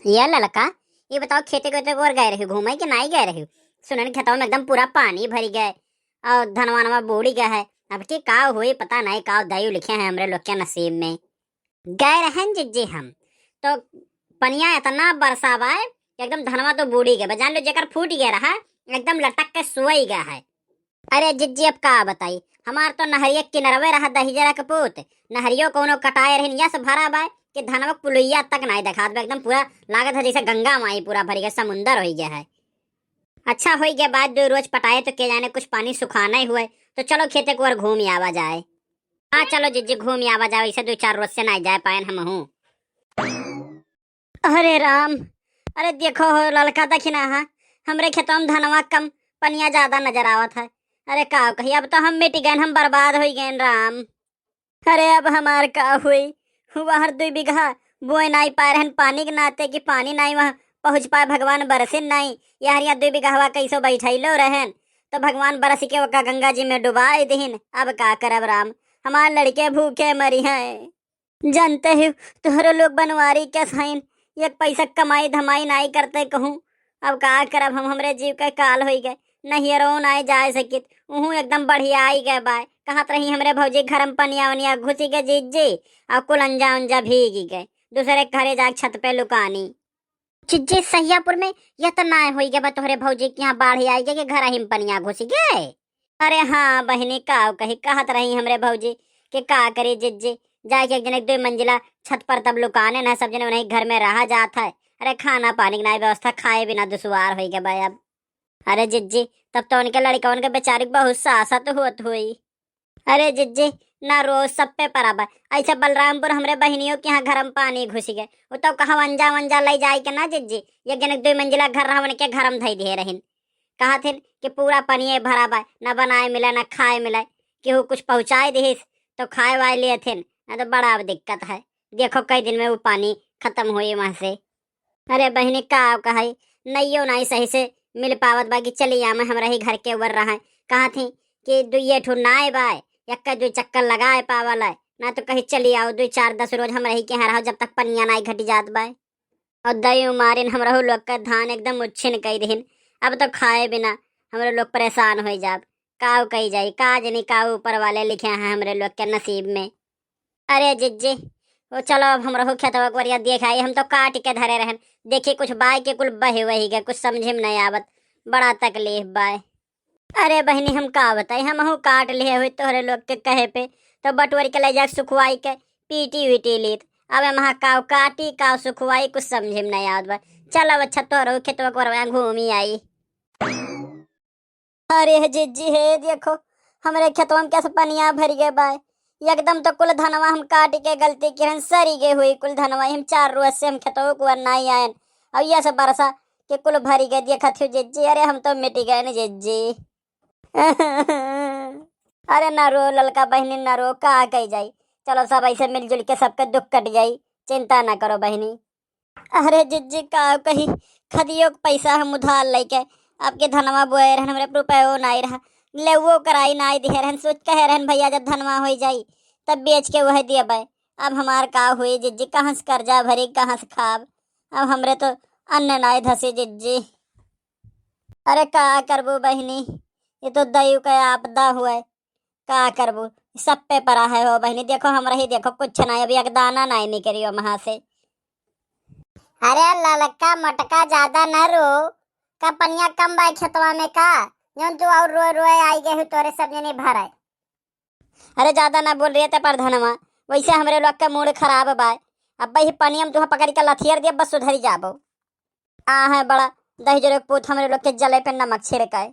ये ललका, ये बताओ खेते खेते और गए रही घूमे कि नहीं गए रही? सुनन खेतों में एकदम पूरा पानी भरी गए और धनवानवा बूढ़ी गया है। अब की का हुई पता नहीं, का दयु लिखे हैं हमरे लोग के नसीब में। गए रहन जिज्जी हम तो पनिया इतना बरसावा है कि एकदम धनवा तो बूढ़ी गए, जान लो जेकर फूट गया रहा एकदम लटक के सोई गया है। अरे जिज्जी अब का बताई, हमार तो नहरिया किनरवे रहा दहिजरा के पूत, नहरियो कोनो कटाए रही या से भरा बाय कि धनवा पुलैया तक नहीं दिखात बा, एकदम पूरा लागत है जैसे गंगा माई पूरा भरी गया, समुंदर हो गया है। अच्छा हो गया बाद दो रोज पटाए तो के जाने कुछ पानी सुखाना ही हुए, तो चलो खेते को और घूम ही आवा जाए। हाँ चलो जिज्जी घूम ही आवा जाए, इसे 2-4 रोज से नहीं जाए पाए हम हूँ। अरे राम, अरे देखो हो ललका दखिना है हमरे खेतों में धनवा कम पनिया ज्यादा नजर आवत है। अरे का कही, अब तो हम मिट गए, हम बर्बाद हो गए राम। अरे अब हमार का हुई, हुआ हर 2 बीघा बोए नहीं पाए रहन पानी के नाते कि पानी नहीं वहाँ पहुँच पाए, भगवान बरसे नहीं यार, यहाँ 2 बीघा हवा कैसो बैठैलो रहन तो भगवान बरस के ओका गंगा जी में डुबाए दीन। अब का करब राम, हमार लड़के भूखे मरी हैं। जानते हो तोहरो लोग बनवारी क्या साइन, एक पैसा कमाई धमाई नहीं करते कहूँ। अब का करब हम, हमरे जीव के काल हो गए, नहीं रो नहीं जा सकित उहूँ एकदम बढ़िया आई गए बाय। कहत रही हमरे भौजी घर में पनिया वनिया घुसी गए जीजी और कुल अंजा उंजा भीग गए, दूसरे घरे जाके छत पे लुकानी। चिज्जे सहियापुर में यह तो ना हो गया तोहरे भौजी के यहाँ बाढ़ आई गए कि घर ही में पनिया घुसी गए। अरे हाँ बहनी का कही, कहत रही हमरे भौजी कि का करे जिज्जे जाके एक जन 2 मंजिला छत पर तब लुकाने ना, सब जने उन्हीं घर में रहा जाता है। अरे खाना पानी की नहीं व्यवस्था, खाए बिना दुश्वार हो गया भाई अब। अरे जिज्जी तब तो उनके लड़का उनके बेचारी बहुत सासत होत हुई। अरे जिज्जी ना रोज सब पे बराबर ऐसा बलरामपुर हमरे बहनियों के यहाँ घर में पानी घुस गए, वो तो कहा वंजा वंजा ले जाए के ना जिज्जी, एक जन 2 मंजिला घर रहा उनके घर में धई दे रही। कहा थे कि पूरा पनिये भरा बा, न बनाए मिले न खाए मिले, केहू कुछ पहुँचाए दिहिस तो खाए वाए लिए थे ना, तो बड़ा दिक्कत है। देखो कई दिन में वो पानी खत्म हुई वहां से। अरे बहनी का कहा नैयो नहीं सही से मिल पावत बाकी चली आ मैं हमरा ही घर के ऊपर रहा। कहा थी कि 2 ठो नाए बाय यक्का 2 चक्कर लगाए पावल है ना, तो कहीं चली आओ 2-4-10 रोज हम रही के यहाँ रहो जब तक पनिया नहीं घटी जात बाय। और दयु मारिन हम रहो लोग का धान एकदम उच्छिन कई रहीन, अब तो खाए बिना हमरे लोग परेशान हो जाब। काव कही जाई का जनी का ऊपर वाले लिखे हैं हमरे लोग के नसीब में। अरे जिज्जी वो चलो अब हम रहो खेतवा वरिया देख आई, हम तो काट के धरे रहन, देखी कुछ बाय के कुल बहे वही गए, कुछ समझे में नहीं आवत, बड़ा तकलीफ बाय। अरे बहनी हम का बताई, हम हूँ काट लिए हुए तोहरे लोग के कहे पे तो बटोरी के ले जा सुखवाई के पीटी वीटी लीत, अब हम काव काटी काव सुखवाई कुछ समझे में नहीं आवत बा। चलो अच्छा तोहरो खेतवा वरिया घूमी आई। अरे जिज्जी हे देखो हमरे खेतवा में कैसे पनिया भर गए बाय, एकदम तो कुल धनवा हम काट के गलती की हम सरी गए हुई, कुल धनवा हम 4 रोज से हम खेतों को नहीं आए और ये सब बरसा के कुल भरी गए देखा थी जिज्जी। अरे हम तो मिट गए न जिज्जी। अरे ना रो ललका बहनी ना रो, का कही जाई, चलो सब ऐसे मिलजुल के सबका दुख कट जाई, चिंता ना करो बहनी। अरे जिज्जी का कही खदियो पैसा हम उधार लेके आपके धनवा बोए रहन, हमरे रुपये नहीं रहा ले वो कराई नहीं दे रहन, सोच कहे रहन भैया जब धनवा हो जाई तब बेच के वह दिया भाई। अब हमार का हुई जिज्जी, कहाँ से कर्जा भरी कहाँ से खाब, अब हमरे तो अन्न नहीं धसे जिज्जी। अरे का करबो बहनी, ये तो दयु का आपदा हुआ, का करबो सब पे पड़ा है हो बहनी। देखो हमरा ही देखो कुछ नहीं, अभी एक दाना नहीं निकलियो वहां से। अरे ललका मटका ज्यादा न रो, का पनिया कम बाई खेतवा में का जौन तू और रोए रोए आई गए हो तोरे सब जने भर आए। अरे ज्यादा ना बोल रही थे पर धनवा, वैसे हमरे लोग का मूड खराब बाय, अब भाई पनियम तुह पकड़ के लथियर दिया बस सुधरी जाबो। आ है बड़ा 10 जरे पूत हमरे लोग के जले पे नमक छिड़काए।